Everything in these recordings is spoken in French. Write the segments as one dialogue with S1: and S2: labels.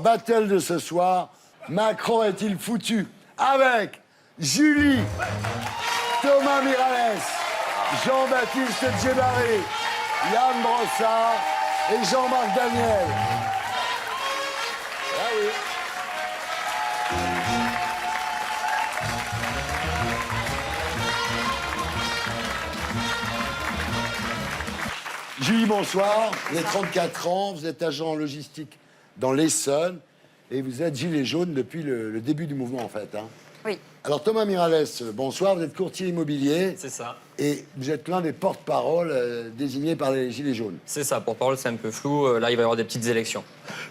S1: battle de ce soir, Macron est-il foutu? Avec Julie, Thomas Miralles, Jean-Baptiste Djebari, Yann Brossard et Jean-Marc Daniel. Ah oui. Julie, bonsoir. Vous avez 34 ans, vous êtes agent en logistique dans l'Essonne et vous êtes gilet jaune depuis le début du mouvement, en fait. Hein.
S2: Oui.
S1: Alors, Thomas Miralles, bonsoir. Vous êtes courtier immobilier.
S3: C'est ça.
S1: Et vous êtes l'un des porte-parole désignés par les gilets jaunes.
S3: C'est ça. Porte-parole, c'est un peu flou. Là, il va y avoir des petites élections.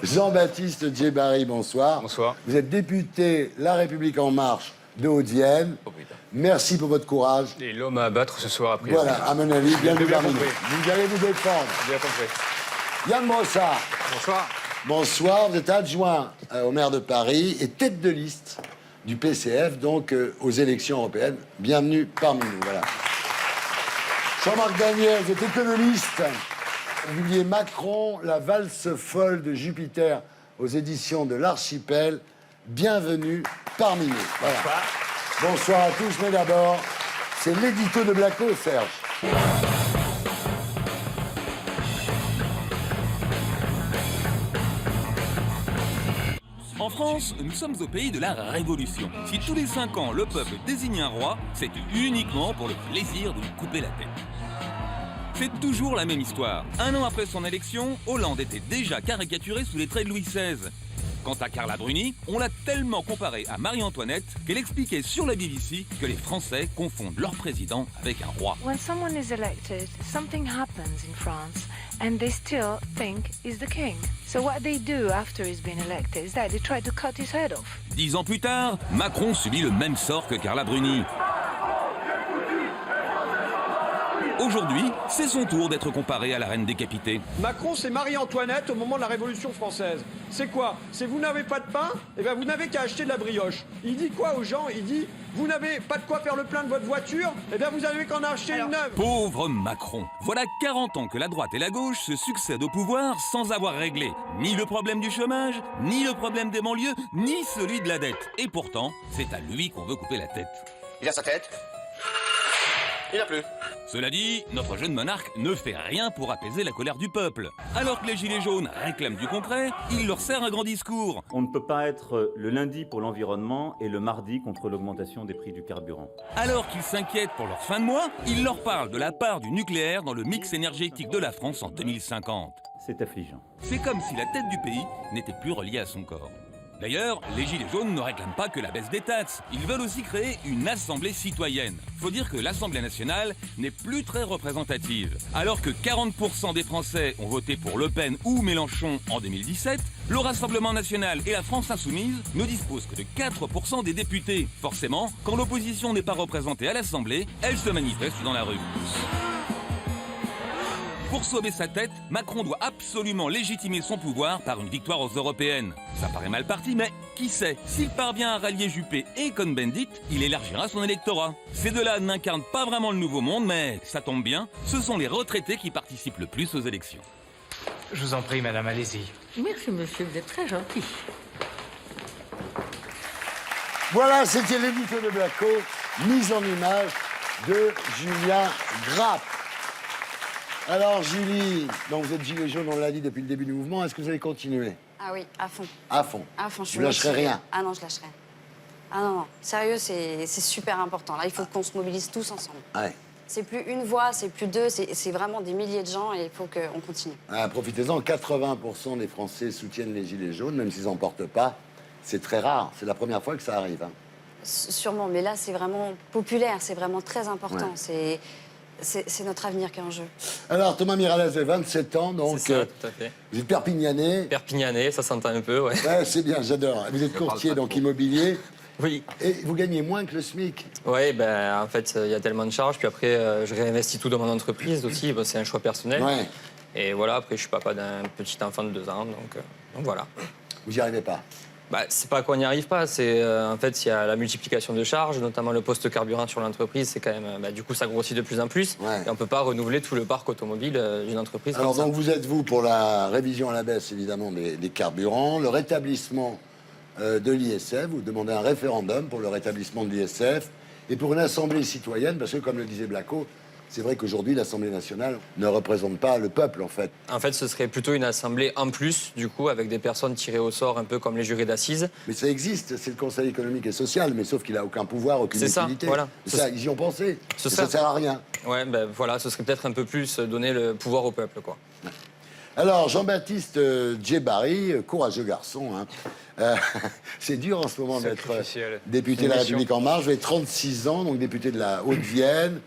S1: Jean-Baptiste Djebari, bonsoir.
S4: Bonsoir.
S1: Vous êtes député La République En Marche de Haute-Vienne.
S4: Oh, putain.
S1: Merci pour votre courage.
S4: Et l'homme à abattre ce soir, a priori.
S1: Voilà, à mon avis, bienvenue
S4: Bien
S1: parmi nous.
S4: compris.
S1: Vous allez vous défendre.
S4: Bien compris.
S1: Yann Brossard.
S4: Bonsoir.
S1: Bonsoir, vous êtes adjoint au maire de Paris et tête de liste du PCF, donc aux élections européennes. Bienvenue parmi nous, voilà. Jean-Marc Daniel, vous êtes économiste. Vous liez Macron, la valse folle de Jupiter aux éditions de l'Archipel. Bienvenue parmi nous. Voilà. Bonsoir à tous, mais d'abord, c'est l'édito de Blacko, Serge.
S5: En France, nous sommes au pays de la Révolution. Si tous les 5 ans, le peuple désigne un roi, c'est uniquement pour le plaisir de lui couper la tête. C'est toujours la même histoire. 1 an après son élection, Hollande était déjà caricaturé sous les traits de Louis XVI. Quant à Carla Bruni, on l'a tellement comparée à Marie-Antoinette qu'elle expliquait sur la BBC que les Français confondent leur président avec un roi.
S6: When someone is elected, something happens in France, and they still think he's the king. So what they do after he's been elected is that they try to cut his head off.
S5: 10 ans plus tard, Macron subit le même sort que Carla Bruni. Aujourd'hui, c'est son tour d'être comparé à la reine décapitée.
S7: Macron, c'est Marie-Antoinette au moment de la Révolution française. C'est quoi? C'est vous n'avez pas de pain? Eh bien, vous n'avez qu'à acheter de la brioche. Il dit quoi aux gens? Il dit, vous n'avez pas de quoi faire le plein de votre voiture? Eh bien, vous n'avez qu'en acheter une neuve.
S5: Pauvre Macron. Voilà 40 ans que la droite et la gauche se succèdent au pouvoir sans avoir réglé ni le problème du chômage, ni le problème des banlieues, ni celui de la dette. Et pourtant, c'est à lui qu'on veut couper la tête.
S8: Il a sa tête. Il n'a plus.
S5: Cela dit, notre jeune monarque ne fait rien pour apaiser la colère du peuple. Alors que les gilets jaunes réclament du concret, il leur sert un grand discours.
S9: On ne peut pas être le lundi pour l'environnement et le mardi contre l'augmentation des prix du carburant.
S5: Alors qu'ils s'inquiètent pour leur fin de mois, il leur parle de la part du nucléaire dans le mix énergétique de la France en 2050.
S9: C'est affligeant.
S5: C'est comme si la tête du pays n'était plus reliée à son corps. D'ailleurs, les Gilets jaunes ne réclament pas que la baisse des taxes. Ils veulent aussi créer une assemblée citoyenne. Faut dire que l'Assemblée nationale n'est plus très représentative. Alors que 40% des Français ont voté pour Le Pen ou Mélenchon en 2017, le Rassemblement national et la France insoumise ne disposent que de 4% des députés. Forcément, quand l'opposition n'est pas représentée à l'Assemblée, elle se manifeste dans la rue. Pour sauver sa tête, Macron doit absolument légitimer son pouvoir par une victoire aux européennes. Ça paraît mal parti, mais qui sait? S'il parvient à rallier Juppé et Cohn-Bendit, il élargira son électorat. Ces deux-là n'incarnent pas vraiment le nouveau monde, mais ça tombe bien, ce sont les retraités qui participent le plus aux élections.
S4: Je vous en prie, madame, allez-y.
S10: Merci, monsieur, vous êtes très gentil.
S1: Voilà, c'était l'édito de Blacko, mise en image de Julien Grappe. Alors, Julie, donc vous êtes gilet jaune, on l'a dit depuis le début du mouvement. Est-ce que vous allez continuer?
S2: Ah oui, à fond.
S1: À fond.
S2: À fond, je suis
S1: Vous lâcherez
S2: motivée.
S1: rien?
S2: Ah non, je lâcherai. Ah non, non. Sérieux, c'est super important. Là, il faut qu'on se mobilise tous ensemble.
S1: Ouais.
S2: C'est plus une voix, c'est plus deux, c'est vraiment des milliers de gens et il faut qu'on continue.
S1: Ah, profitez-en, 80% des Français soutiennent les gilets jaunes, même s'ils n'en portent pas. C'est très rare, c'est la première fois que ça arrive. Hein.
S2: Sûrement, mais là, c'est vraiment populaire, c'est vraiment très important.
S1: Ouais.
S2: C'est notre avenir qui est en jeu.
S1: Alors, Thomas Miralles, vous avez 27 ans, donc
S3: C'est ça, tout à fait.
S1: vous êtes perpignanais.
S3: Perpignanais, ça s'entend un peu, ouais.
S1: Ouais, c'est bien, j'adore. Vous êtes courtier, donc immobilier.
S3: Oui.
S1: Et vous gagnez moins que le SMIC.
S3: Oui, ben, en fait, il y a tellement de charges. Puis après, je réinvestis tout dans mon entreprise aussi. Ben, c'est un choix personnel.
S1: Ouais.
S3: Et voilà, après, je suis papa d'un petit enfant de 2 ans, donc voilà.
S1: Vous n'y arrivez pas.
S3: C'est pas qu'on n'y arrive pas, c'est en fait il y a la multiplication de charges, notamment le poste carburant sur l'entreprise, c'est quand même du coup ça grossit de plus en plus et on peut pas renouveler tout le parc automobile d'une entreprise.
S1: Alors
S3: comme ça.
S1: donc vous êtes pour la révision à la baisse évidemment des carburants, le rétablissement de l'ISF, vous demandez un référendum pour le rétablissement de l'ISF et pour une assemblée citoyenne parce que comme le disait Blacko, c'est vrai qu'aujourd'hui, l'Assemblée nationale ne représente pas le peuple, en fait.
S3: En fait, ce serait plutôt une assemblée en plus, du coup, avec des personnes tirées au sort, un peu comme les jurés d'assises.
S1: Mais ça existe, c'est le Conseil économique et social, mais sauf qu'il n'a aucun pouvoir, aucune utilité.
S3: Voilà.
S1: Ça, ils y ont pensé. Ça ne sert à rien.
S3: Ouais, voilà, ce serait peut-être un peu plus donner le pouvoir au peuple, quoi.
S1: Alors, Jean-Baptiste Djebari, courageux garçon, hein. C'est dur en ce moment d'être député de la République En Marche. Vous avez 36 ans, donc député de la Haute-Vienne.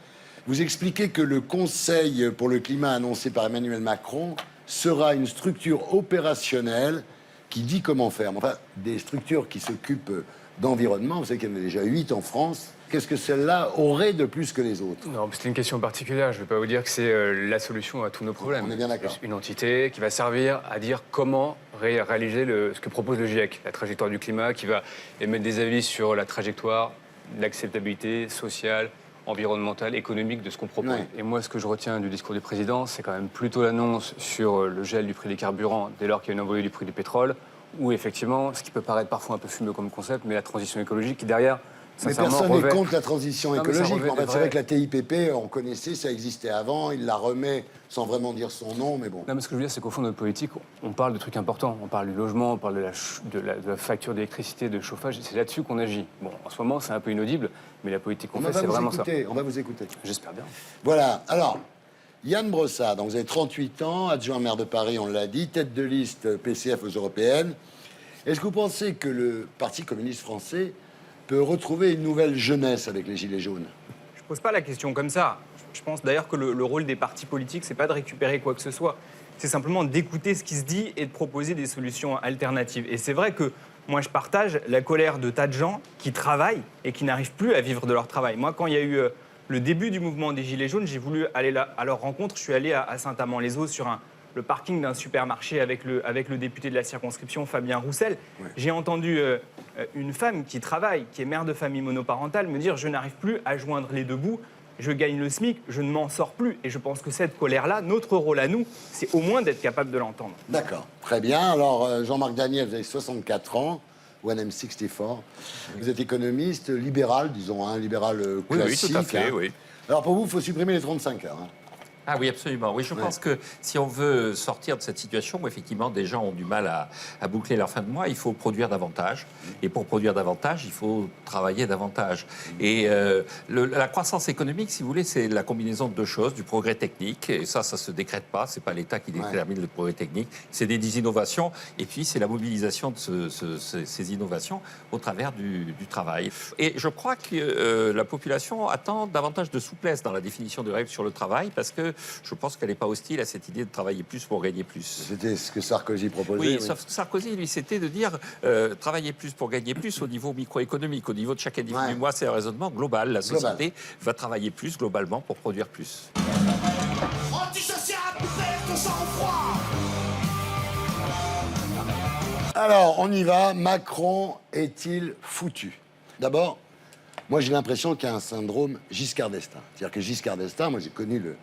S1: Vous expliquez que le Conseil pour le climat annoncé par Emmanuel Macron sera une structure opérationnelle qui dit comment faire. Enfin, des structures qui s'occupent d'environnement, vous savez qu'il y en a déjà 8 en France. Qu'est-ce que celle-là aurait de plus que les autres?
S4: Non, c'est une question particulière. Je ne vais pas vous dire que c'est la solution à tous nos problèmes.
S1: On est bien d'accord.
S4: Une entité qui va servir à dire comment réaliser ce que propose le GIEC, la trajectoire du climat, qui va émettre des avis sur la trajectoire, l'acceptabilité sociale, environnementale, économique de ce qu'on propose. Ouais. Et moi, ce que je retiens du discours du président, c'est quand même plutôt l'annonce sur le gel du prix des carburants dès lors qu'il y a une envolée du prix du pétrole, ou effectivement, ce qui peut paraître parfois un peu fumeux comme concept, mais la transition écologique qui derrière...
S1: Mais personne n'est contre la transition écologique. En fait, c'est vrai que la TIPP, on connaissait, ça existait avant, il la remet sans vraiment dire son nom, mais bon.
S4: Non, mais ce que je veux dire, c'est qu'au fond de notre politique, on parle de trucs importants. On parle du logement, on parle de la facture d'électricité, de chauffage, c'est là-dessus qu'on agit. Bon, en ce moment, c'est un peu inaudible, mais la politique qu'on fait, c'est vraiment ça.
S1: On va vous écouter.
S4: J'espère bien.
S1: Voilà, alors, Yann Brossard, donc vous avez 38 ans, adjoint maire de Paris, on l'a dit, tête de liste PCF aux européennes. Est-ce que vous pensez que le Parti communiste français peut retrouver une nouvelle jeunesse avec les Gilets jaunes?
S11: Je ne pose pas la question comme ça. Je pense d'ailleurs que le rôle des partis politiques, c'est pas de récupérer quoi que ce soit. C'est simplement d'écouter ce qui se dit et de proposer des solutions alternatives. Et c'est vrai que moi, je partage la colère de tas de gens qui travaillent et qui n'arrivent plus à vivre de leur travail. Moi, quand il y a eu le début du mouvement des Gilets jaunes, j'ai voulu aller à leur rencontre. Je suis allé à Saint-Amand-les-Eaux sur le parking d'un supermarché avec le député de la circonscription, Fabien Roussel. Ouais. J'ai entendu une femme qui travaille, qui est mère de famille monoparentale, me dire « Je n'arrive plus à joindre les deux bouts, je gagne le SMIC, je ne m'en sors plus ». Et je pense que cette colère-là, notre rôle à nous, c'est au moins d'être capable de l'entendre.
S1: D'accord, très bien. Alors, Jean-Marc Daniel, vous avez 64 ans, 1M64. Vous êtes économiste, libéral, disons, un libéral classique.
S12: Oui, tout à fait, oui.
S1: Alors, pour vous, il faut supprimer les 35 heures.
S12: Ah oui, absolument. Oui, je pense que si on veut sortir de cette situation où effectivement des gens ont du mal à boucler leur fin de mois, il faut produire davantage. Et pour produire davantage, il faut travailler davantage. Et la croissance économique, si vous voulez, c'est la combinaison de deux choses, du progrès technique, et ça se décrète pas, c'est pas l'État qui détermine le progrès technique, c'est des innovations, et puis c'est la mobilisation de ces innovations au travers du travail. Et je crois que la population attend davantage de souplesse dans la définition de règles sur le travail, parce que je pense qu'elle n'est pas hostile à cette idée de travailler plus pour gagner plus.
S1: C'était ce que Sarkozy proposait.
S12: Oui, sauf que Sarkozy, lui, c'était de dire travailler plus pour gagner plus au niveau microéconomique, au niveau de chaque individu. Moi, c'est un raisonnement global. La société va travailler plus globalement pour produire plus.
S13: Antisocial, perd ton sang-froid.
S1: Alors, on y va. Macron est-il foutu? D'abord, moi, j'ai l'impression qu'il y a un syndrome Giscard d'Estaing. C'est-à-dire que Giscard d'Estaing, moi, j'ai connu le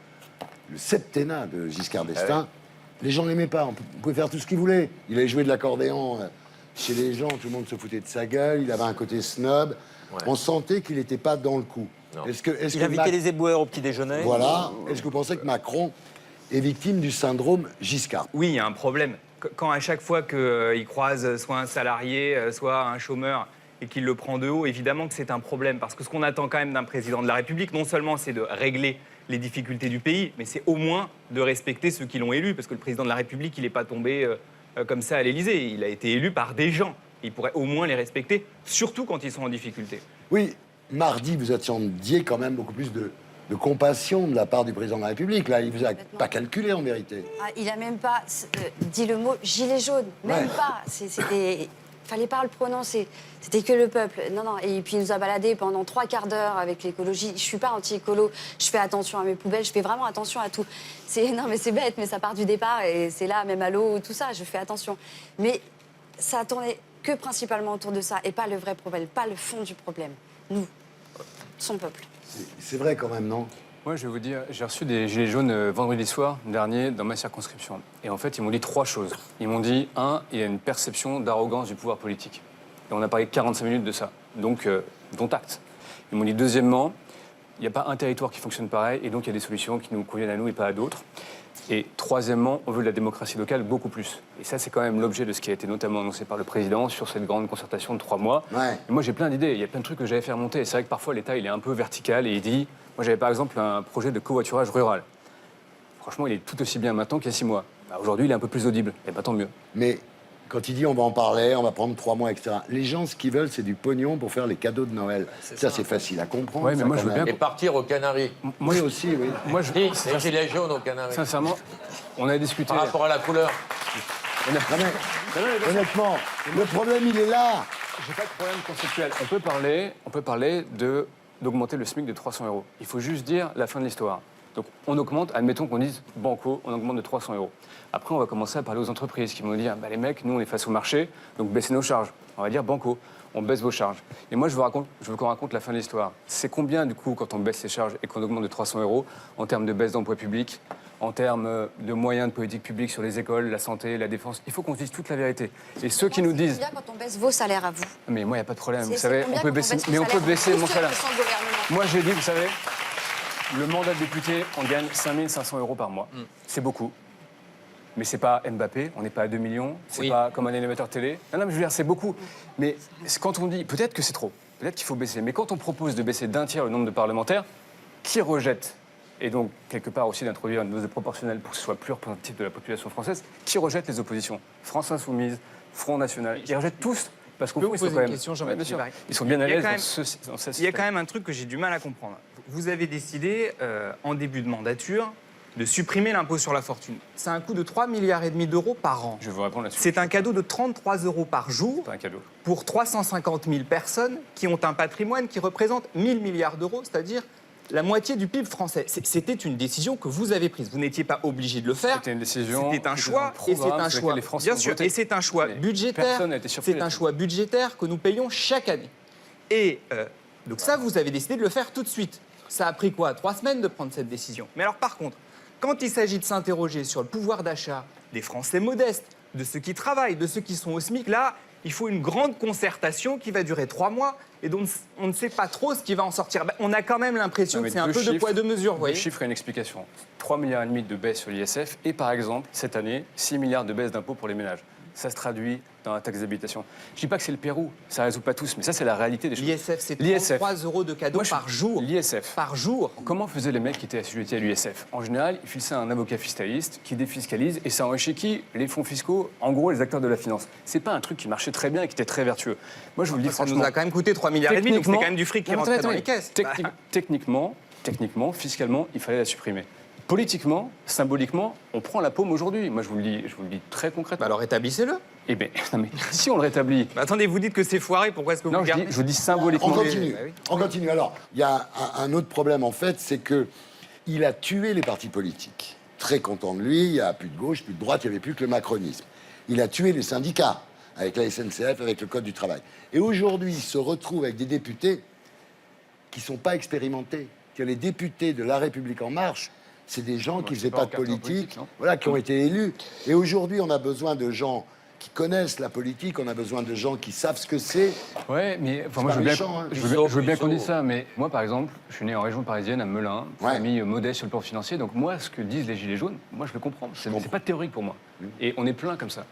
S1: septennat de Giscard d'Estaing. Les gens ne l'aimaient pas. On pouvait faire tout ce qu'il voulait. Il allait jouer de l'accordéon chez les gens. Tout le monde se foutait de sa gueule. Il avait un côté snob. On sentait qu'il n'était pas dans le coup.
S14: Il invitait les éboueurs au petit déjeuner.
S1: Voilà. Est-ce que vous pensez que Macron est victime du syndrome Giscard?
S11: Oui, il y a un problème. Quand à chaque fois qu'il croise soit un salarié, soit un chômeur, et qu'il le prend de haut, évidemment que c'est un problème. Parce que ce qu'on attend quand même d'un président de la République, non seulement c'est de régler les difficultés du pays, mais c'est au moins de respecter ceux qui l'ont élu. Parce que le président de la République, il n'est pas tombé comme ça à l'Élysée. Il a été élu par des gens. Il pourrait au moins les respecter, surtout quand ils sont en difficulté.
S1: Oui, mardi, vous attendiez quand même beaucoup plus de compassion de la part du président de la République. Là, il ne vous a pas calculé, en vérité.
S2: Il n'a même pas dit le mot « gilet jaune ». Même pas. Fallait pas le prononcer. C'était que le peuple. Non. Et puis il nous a baladé pendant 3 quarts d'heure avec l'écologie. Je suis pas anti-écolo. Je fais attention à mes poubelles. Je fais vraiment attention à tout. Non, mais c'est bête, mais ça part du départ et c'est là, même à l'eau, tout ça. Je fais attention. Mais ça tournait que principalement autour de ça et pas le vrai problème, pas le fond du problème. Nous, son peuple.
S1: C'est vrai quand même, non?
S4: Moi, je vais vous dire, j'ai reçu des gilets jaunes vendredi soir dernier dans ma circonscription. Et en fait, ils m'ont dit 3 choses. Ils m'ont dit, 1, il y a une perception d'arrogance du pouvoir politique. Et on a parlé 45 minutes de ça. Donc, dont acte. Ils m'ont dit, deuxièmement, il n'y a pas un territoire qui fonctionne pareil, et donc il y a des solutions qui nous conviennent à nous et pas à d'autres. Et troisièmement, on veut de la démocratie locale beaucoup plus. Et ça, c'est quand même l'objet de ce qui a été notamment annoncé par le président sur cette grande concertation de 3 mois. Et moi, j'ai plein d'idées. Il y a plein de trucs que j'avais fait remonter. Et c'est vrai que parfois, l'État, il est un peu vertical et il dit... Moi, j'avais par exemple un projet de covoiturage rural. Franchement, il est tout aussi bien maintenant qu'il y a 6 mois. Bah, aujourd'hui, il est un peu plus audible. Et bah, tant mieux.
S1: Mais quand il dit on va en parler, on va prendre 3 mois, etc. Les gens, ce qu'ils veulent, c'est du pognon pour faire les cadeaux de Noël. Ça, c'est facile à comprendre.
S4: Ouais, mais moi, je veux bien...
S12: Et partir aux Canaries.
S1: Moi aussi, oui.
S4: Moi, je...
S12: Les gilets jaunes aux Canaries.
S4: Sincèrement, on a discuté...
S12: Par rapport à la couleur.
S1: Honnêtement, le problème, il est là.
S4: J'ai pas de problème conceptuel. On peut parler d'augmenter le SMIC de 300 €. Il faut juste dire la fin de l'histoire. Donc on augmente, admettons qu'on dise banco, on augmente de 300 €. Après, on va commencer à parler aux entreprises qui vont dire, bah, les mecs, nous on est face au marché, donc baissez nos charges. On va dire banco, on baisse vos charges. Et moi, je veux qu'on raconte la fin de l'histoire. C'est combien, du coup, quand on baisse les charges et qu'on augmente de 300 € en termes de baisse d'emploi public, en termes de moyens de politique publique sur les écoles, la santé, la défense. Il faut qu'on se dise toute la vérité. Et ceux qui nous disent...
S2: Combien quand on baisse vos salaires à vous?
S4: Mais moi, il n'y a pas de problème. Vous
S2: C'est
S4: savez,
S2: combien
S4: on peut
S2: quand
S4: baisser,
S2: baisse
S4: mais
S2: vos
S4: on peut
S2: salaires
S4: baisser mon
S2: Tous ceux
S4: salaire.
S2: qui sont au gouvernement.
S4: Moi, j'ai dit, vous savez, le mandat de député, on gagne 5 500 € par mois. C'est beaucoup. Mais c'est pas Mbappé, on n'est pas à 2 millions, c'est pas comme un animateur télé. Non, mais je veux dire, c'est beaucoup. Mais quand on dit, peut-être que c'est trop, peut-être qu'il faut baisser, mais quand on propose de baisser d'1 tiers le nombre de parlementaires, qui rejette, et donc quelque part aussi d'introduire une dose de proportionnelle pour que ce soit plus représentatif de la population française, qui rejette les oppositions? France Insoumise, Front National, ils rejettent tous. Parce qu'on
S11: peut vous poser une question, Jean-Baptiste Barry.
S4: Ils sont bien à l'aise
S11: dans ce Il y a quand même un truc que j'ai du mal à comprendre. Vous avez décidé, en début de mandature, de supprimer l'impôt sur la fortune. C'est un coût de 3,5 milliards d'euros par an.
S4: Je vais vous répondre là-dessus.
S11: C'est un cadeau de 33 € par jour
S4: C'est un cadeau.
S11: pour 350 000 personnes qui ont un patrimoine qui représente 1 000 milliards d'euros, c'est-à-dire la moitié du PIB français. C'était une décision que vous avez prise. Vous n'étiez pas obligé de le faire.
S4: C'était une décision.
S11: C'était un choix. Et c'est un choix. Bien sûr. Et c'est un choix budgétaire. C'est un choix budgétaire que nous payons chaque année. Et donc ça, vous avez décidé de le faire tout de suite. Ça a pris quoi? 3 semaines de prendre cette décision. Mais alors par contre, quand il s'agit de s'interroger sur le pouvoir d'achat des Français modestes, de ceux qui travaillent, de ceux qui sont au SMIC, là, il faut une grande concertation qui va durer 3 mois et dont on ne sait pas trop ce qui va en sortir. Ben, on a quand même l'impression que c'est un peu de poids, de mesure, vous voyez.
S4: Le chiffre et une explication. 3,5 milliards de baisse sur l'ISF et par exemple, cette année, 6 milliards de baisse d'impôts pour les ménages. Ça se traduit dans la taxe d'habitation. Je ne dis pas que c'est le Pérou, ça ne résout pas tous, mais ça, c'est la réalité des choses.
S11: L'ISF, c'est 33 € de cadeaux par jour.
S4: L'ISF.
S11: Par jour.
S4: Comment faisaient les mecs qui étaient assujettis à l'ISF? En général, ils filaient un avocat fiscaliste qui défiscalise et ça enrichit qui? Les fonds fiscaux, en gros, les acteurs de la finance. C'est pas un truc qui marchait très bien et qui était très vertueux. Moi, je vous le dis franchement.
S11: Ça nous a quand même coûté 3,5 milliards, donc c'était quand même du fric qui rentrait dans les caisses.
S4: Techniquement, fiscalement, il fallait la supprimer. Politiquement, symboliquement, on prend la paume aujourd'hui. Moi, je vous le dis très concrètement.
S11: Bah alors rétablissez-le.
S4: Eh bien, non mais si on le rétablit...
S11: Bah attendez, vous dites que c'est foiré, pourquoi est-ce que vous le gardez?
S4: Je vous dis symboliquement...
S1: On continue. Alors, il y a un autre problème, en fait, c'est qu'il a tué les partis politiques. Très content de lui, il n'y a plus de gauche, plus de droite, il n'y avait plus que le macronisme. Il a tué les syndicats, avec la SNCF, avec le Code du travail. Et aujourd'hui, il se retrouve avec des députés qui ne sont pas expérimentés. Que les députés de La République En Marche, c'est des gens qui ne faisaient pas de politique, voilà, qui ont été élus. Et aujourd'hui, on a besoin de gens qui connaissent la politique, on a besoin de gens qui savent ce que c'est.
S4: Ouais, mais enfin, moi, je veux bien qu'on dise ça, mais moi, par exemple, je suis né en région parisienne, à Melun, famille modeste sur le plan financier, donc moi, ce que disent les Gilets jaunes, moi, je le comprends. C'est pas théorique pour moi. Et on est plein comme ça.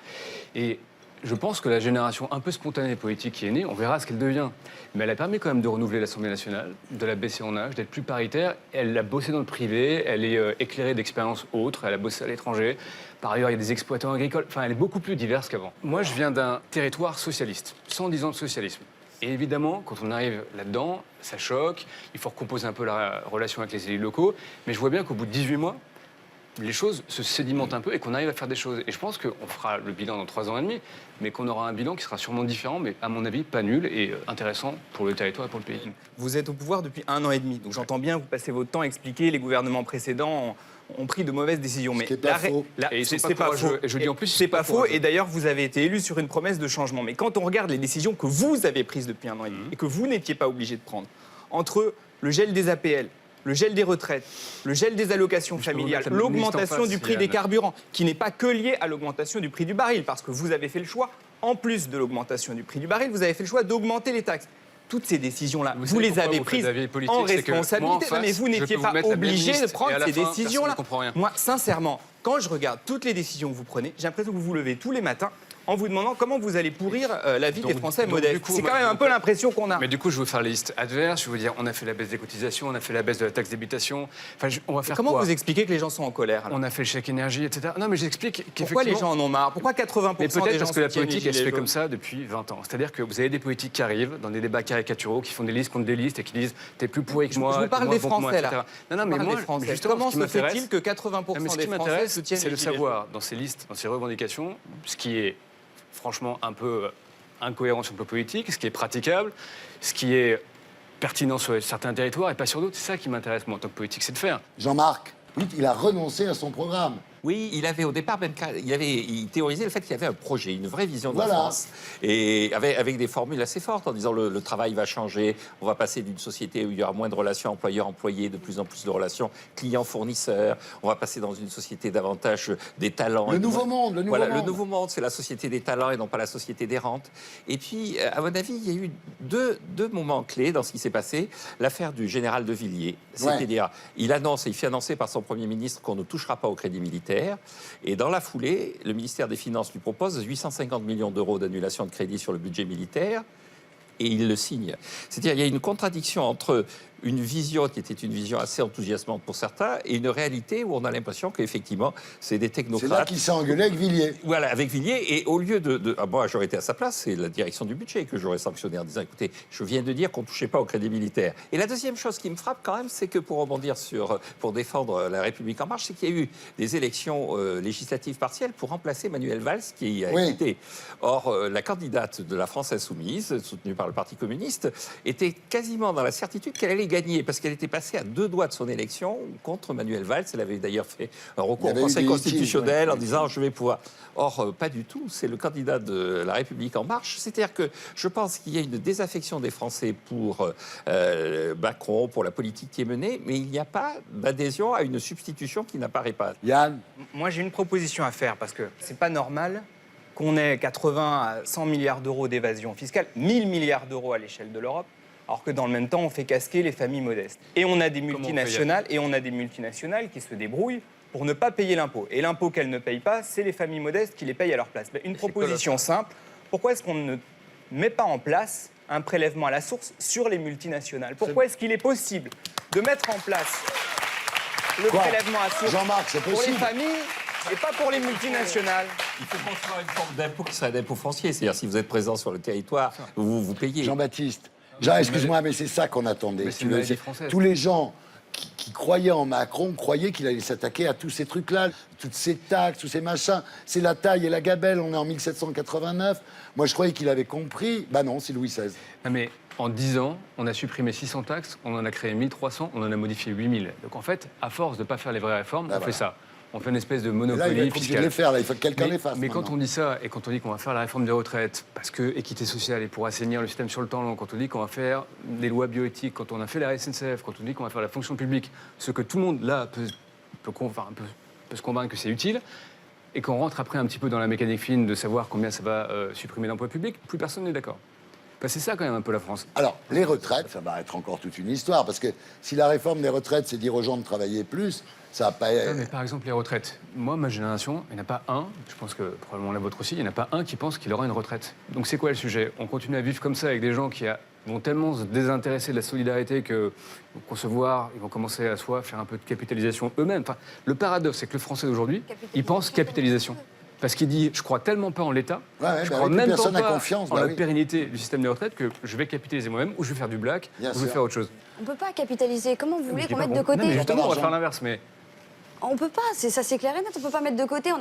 S4: Et je pense que la génération un peu spontanée politique qui est née, on verra ce qu'elle devient. Mais elle a permis quand même de renouveler l'Assemblée nationale, de la baisser en âge, d'être plus paritaire. Elle a bossé dans le privé, elle est éclairée d'expériences autres, elle a bossé à l'étranger. Par ailleurs, il y a des exploitants agricoles. Enfin, elle est beaucoup plus diverse qu'avant. Moi, je viens d'un territoire socialiste, 110 ans de socialisme. Et évidemment, quand on arrive là-dedans, ça choque, il faut recomposer un peu la relation avec les élus locaux. Mais je vois bien qu'au bout de 18 mois, les choses se sédimentent un peu et qu'on arrive à faire des choses. Et je pense qu'on fera le bilan dans 3 ans et demi, mais qu'on aura un bilan qui sera sûrement différent, mais à mon avis pas nul et intéressant pour le territoire et pour le pays.
S11: Vous êtes au pouvoir depuis 1 an et demi, donc j'entends bien, vous passez votre temps à expliquer les gouvernements précédents ont pris de mauvaises décisions. Mais
S1: c'est pas faux.
S4: Et
S11: c'est pas faux.
S4: Je dis en plus,
S11: c'est pas faux. Et d'ailleurs, vous avez été élu sur une promesse de changement. Mais quand on regarde les décisions que vous avez prises depuis 1 an et demi et que vous n'étiez pas obligé de prendre, entre le gel des APL, le gel des retraites, le gel des allocations familiales, l'augmentation du prix des carburants, qui n'est pas que liée à l'augmentation du prix du baril, parce que vous avez fait le choix, en plus de l'augmentation du prix du baril, vous avez fait le choix d'augmenter les taxes. Toutes ces décisions-là, vous les avez prises en responsabilité, mais vous n'étiez pas obligé de prendre ces décisions-là. Moi, sincèrement, quand je regarde toutes les décisions que vous prenez, j'ai l'impression que vous vous levez tous les matins en vous demandant comment vous allez pourrir la vie des Français modestes. C'est quand même un peu l'impression qu'on a.
S4: Mais du coup, je vais vous faire la liste adverse. Je vais vous dire, on a fait la baisse des cotisations, on a fait la baisse de la taxe d'habitation. Enfin, on va faire
S11: comment
S4: quoi?
S11: vous expliquez que les gens sont en colère alors?
S4: On a fait le chèque énergie, etc. Non, mais j'explique qu'effectivement...
S11: Pourquoi les gens en ont marre? Pourquoi 80%
S4: mais
S11: des gens
S4: peut-être parce que la
S11: soutiennent
S4: politique,
S11: les
S4: elle se
S11: Gilets
S4: fait comme
S11: jaunes?
S4: ça depuis 20 ans. C'est-à-dire que vous avez des politiques qui arrivent dans des débats caricaturaux, qui font des listes contre des listes et qui disent « t'es plus pourri que moi ».
S11: Je vous parle des Français, là.
S4: Non, mais moi, justement,
S11: comment
S4: ce qui
S11: se fait-il
S4: m'intéresse...
S11: que 80% des Français soutiennent
S4: c'est
S11: les
S4: de
S11: Gilets
S4: savoir, dans ces listes, dans ces revendications, ce qui est franchement un peu incohérent sur le plan politique, ce qui est praticable, ce qui est pertinent sur certains territoires et pas sur d'autres. C'est ça qui m'intéresse, moi, en tant que politique, c'est de faire.
S1: Jean-Marc, oui, il a renoncé à son programme.
S12: Oui, il avait au départ même, il théorisait le fait qu'il y avait un projet, une vraie vision de la France, et avec des formules assez fortes en disant le travail va changer, on va passer d'une société où il y aura moins de relations employeur-employé, de plus en plus de relations client-fournisseur, on va passer dans une société davantage des talents.
S1: Le nouveau monde, le nouveau monde.
S12: Le nouveau monde, c'est la société des talents et non pas la société des rentes. Et puis, à mon avis, il y a eu deux moments clés dans ce qui s'est passé. L'affaire du général de Villiers, c'est-à-dire, il fait annoncer par son Premier ministre qu'on ne touchera pas au crédit militaire. Et dans la foulée, le ministère des Finances lui propose 850 millions d'euros d'annulation de crédit sur le budget militaire et il le signe. C'est-à-dire qu'il y a une contradiction entre une vision qui était une vision assez enthousiasmante pour certains et une réalité où on a l'impression qu'effectivement, c'est des technocrates.
S1: C'est là qu'il s'est engueulé avec Villiers.
S12: Voilà, avec Villiers. Et au lieu moi, j'aurais été à sa place, c'est la direction du budget que j'aurais sanctionné en disant, écoutez, je viens de dire qu'on ne touchait pas au crédit militaire. Et la deuxième chose qui me frappe quand même, c'est que pour rebondir pour défendre la République en marche, c'est qu'il y a eu des élections législatives partielles pour remplacer Manuel Valls qui a quitté. Or, la candidate de la France Insoumise, soutenue par le Parti communiste, était quasiment dans la certitude qu'elle allait gagner parce qu'elle était passée à 2 doigts de son élection contre Manuel Valls. Elle avait d'ailleurs fait un recours au Conseil constitutionnel en disant je vais pouvoir. Or, pas du tout. C'est le candidat de la République en marche. C'est-à-dire que je pense qu'il y a une désaffection des Français pour Macron, pour la politique qui est menée, mais il n'y a pas d'adhésion à une substitution qui n'apparaît pas.
S1: Yann?
S11: Moi, j'ai une proposition à faire parce que c'est pas normal qu'on ait 80 à 100 milliards d'euros d'évasion fiscale, 1000 milliards d'euros à l'échelle de l'Europe, alors que dans le même temps, on fait casquer les familles modestes. Et on a des multinationales, qui se débrouillent pour ne pas payer l'impôt. Et l'impôt qu'elles ne payent pas, c'est les familles modestes qui les payent à leur place. Mais une proposition simple, pourquoi est-ce qu'on ne met pas en place un prélèvement à la source sur les multinationales? Pourquoi est-ce qu'il est possible de mettre en place le prélèvement à source pour les familles et pas pour les multinationales?
S12: Il faut construire une forme d'impôt qui serait d'impôt foncier. C'est-à-dire, si vous êtes présent sur le territoire, vous payez.
S1: Jean-Baptiste, excuse-moi, mais c'est ça qu'on attendait. Tous les gens qui croyaient en Macron croyaient qu'il allait s'attaquer à tous ces trucs-là, toutes ces taxes, tous ces machins. C'est la taille et la gabelle, on est en 1789. Moi, je croyais qu'il avait compris. Bah non, c'est Louis XVI.
S4: Non, mais en 10 ans, on a supprimé 600 taxes, on en a créé 1300, on en a modifié 8000. Donc en fait, à force de ne pas faire les vraies réformes, on fait ça. On fait une espèce de monopoly
S1: fiscal. Là, il faut
S4: fiscal.
S1: les faire, là. Il faut que quelqu'un les fasse.
S4: Mais quand on dit ça, et quand on dit qu'on va faire la réforme des retraites, parce que équité sociale et pour assainir le système sur le temps long, quand on dit qu'on va faire des lois bioéthiques, quand on a fait la SNCF, quand on dit qu'on va faire la fonction publique, ce que tout le monde, là, peut se convaincre que c'est utile, et qu'on rentre après un petit peu dans la mécanique fine de savoir combien ça va supprimer d'emplois publics, plus personne n'est d'accord. Bah, c'est ça quand même un peu la France.
S1: Alors, les retraites, ça va être encore toute une histoire, parce que si la réforme des retraites, c'est dire aux gens de travailler plus, ça va pas...
S4: Non, mais par exemple, les retraites. Moi, ma génération, il n'y en a pas un, je pense que probablement la vôtre aussi, il n'y en a pas un qui pense qu'il aura une retraite. Donc c'est quoi le sujet? On continue à vivre comme ça avec des gens qui vont tellement se désintéresser de la solidarité qu'ils vont concevoir, ils vont commencer à faire un peu de capitalisation eux-mêmes. Enfin, le paradoxe, c'est que le Français d'aujourd'hui, il pense capitalisation. Parce qu'il dit, je crois tellement pas en l'État, je crois même pas en la pérennité du système des retraites que je vais capitaliser moi-même, ou je vais faire du black, ou je vais faire autre chose.
S2: On ne peut pas capitaliser. Comment vous voulez qu'on mette de côté?
S4: Non, mais justement, on va faire l'inverse. Mais
S2: On peut pas, ça c'est clair et net, on peut pas mettre de côté,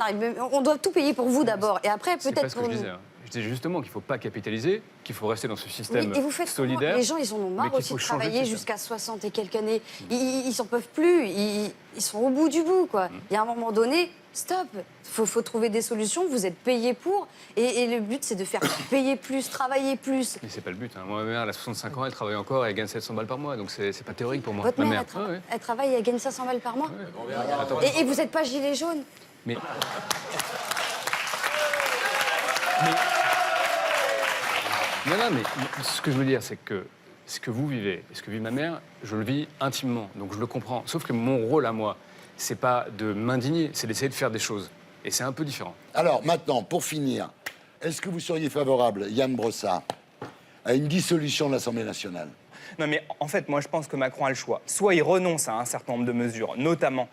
S2: on doit tout payer pour vous d'abord, et après
S4: C'est pas
S2: peut-être
S4: ce que
S2: pour
S4: je
S2: nous.
S4: disais. Je disais justement qu'il ne faut pas capitaliser, qu'il faut rester dans ce système
S2: Et vous faites comment?
S4: solidaire.
S2: Les gens, ils en ont
S4: mais
S2: marre
S4: qu'il
S2: aussi
S4: faut
S2: de
S4: changer
S2: travailler
S4: le système.
S2: jusqu'à 60 et quelques années. Ils s'en peuvent plus, ils sont au bout du bout, quoi. Il y a un moment donné, stop, faut trouver des solutions, vous êtes payé pour, et le but c'est de faire payer plus, travailler plus.
S4: Mais c'est pas le but. Hein. Moi, ma mère, elle a 65 ans, elle travaille encore, elle gagne 700 balles par mois, donc c'est pas théorique pour moi.
S2: Votre
S4: Ma
S2: mère,
S4: mère.
S2: elle travaille, elle gagne 500 balles par mois.
S4: Attends.
S2: Et vous n'êtes pas gilet jaune.
S4: Mais... Non, mais ce que je veux dire, c'est que ce que vous vivez, et ce que vit ma mère, je le vis intimement, donc je le comprends. Sauf que mon rôle à moi, c'est pas de m'indigner, c'est d'essayer de faire des choses. Et c'est un peu différent.
S1: Alors maintenant, pour finir, est-ce que vous seriez favorable, Yann Brossard, à une dissolution de l'Assemblée nationale?
S11: Non, mais en fait, moi, je pense que Macron a le choix. Soit il renonce à un certain nombre de mesures, notamment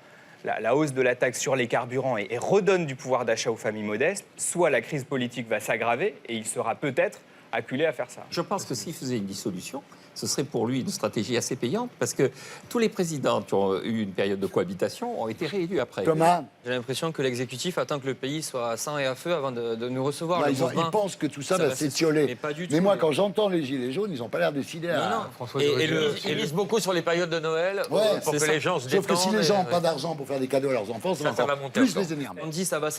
S11: la hausse de la taxe sur les carburants et redonne du pouvoir d'achat aux familles modestes, soit la crise politique va s'aggraver et il sera peut-être acculé à faire ça.
S12: Je pense que s'il faisait une dissolution, ce serait pour lui une stratégie assez payante, parce que tous les présidents qui ont eu une période de cohabitation ont été réélus après.
S1: Thomas?
S3: J'ai l'impression que l'exécutif attend que le pays soit à sang et à feu avant de nous recevoir.
S1: Non,
S3: Le
S1: ils
S3: mouvement,
S1: pensent que tout ça va
S3: Mais
S1: s'étioler.
S3: pas du tout.
S1: Mais moi, quand j'entends les Gilets jaunes, ils n'ont pas l'air décidés à...
S3: Non.
S14: Ils misent beaucoup sur les périodes de Noël
S1: Ouais,
S14: pour que
S3: c'est
S14: les gens se
S1: Sauf que si
S14: détendent.
S1: les gens n'ont
S14: et-
S1: pas d'argent pour faire des cadeaux à leurs enfants, ça va
S14: va
S1: encore
S14: monter
S1: plus
S14: encore.
S1: les énerver.
S3: On dit ça va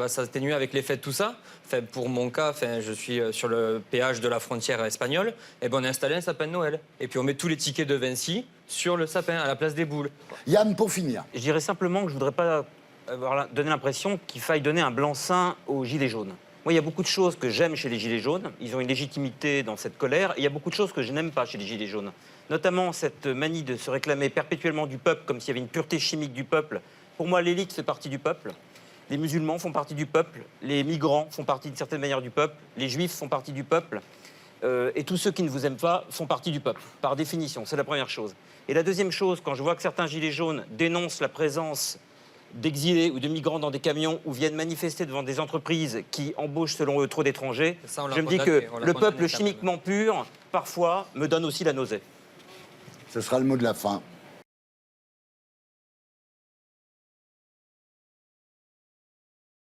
S3: s'atténuer avec les fêtes, tout ça. Enfin, pour mon cas, enfin, je suis sur le péage de la frontière espagnole. Et ben on a installé un sapin de Noël. Et puis on met tous les tickets de Vinci sur le sapin, à la place des boules.
S1: Yann, pour finir.
S14: Je dirais simplement que je voudrais pas donner l'impression qu'il faille donner un blanc-seing aux Gilets jaunes. Moi, il y a beaucoup de choses que j'aime chez les Gilets jaunes. Ils ont une légitimité dans cette colère. Et il y a beaucoup de choses que je n'aime pas chez les Gilets jaunes. Notamment cette manie de se réclamer perpétuellement du peuple, comme s'il y avait une pureté chimique du peuple. Pour moi, l'élite fait partie du peuple. Les musulmans font partie du peuple. Les migrants font partie d'une certaine manière du peuple. Les juifs font partie du peuple. Et tous ceux qui ne vous aiment pas font partie du peuple, par définition. C'est la première chose. Et la deuxième chose, quand je vois que certains Gilets jaunes dénoncent la présence d'exilés ou de migrants dans des camions ou viennent manifester devant des entreprises qui embauchent selon eux trop d'étrangers,
S3: Ça, on l'a
S14: je me dis
S3: condamné,
S14: que
S3: on l'a
S14: le
S3: condamné
S14: peuple
S3: quand
S14: chimiquement pur, parfois, me donne aussi la nausée.
S1: Ce sera le mot de la fin.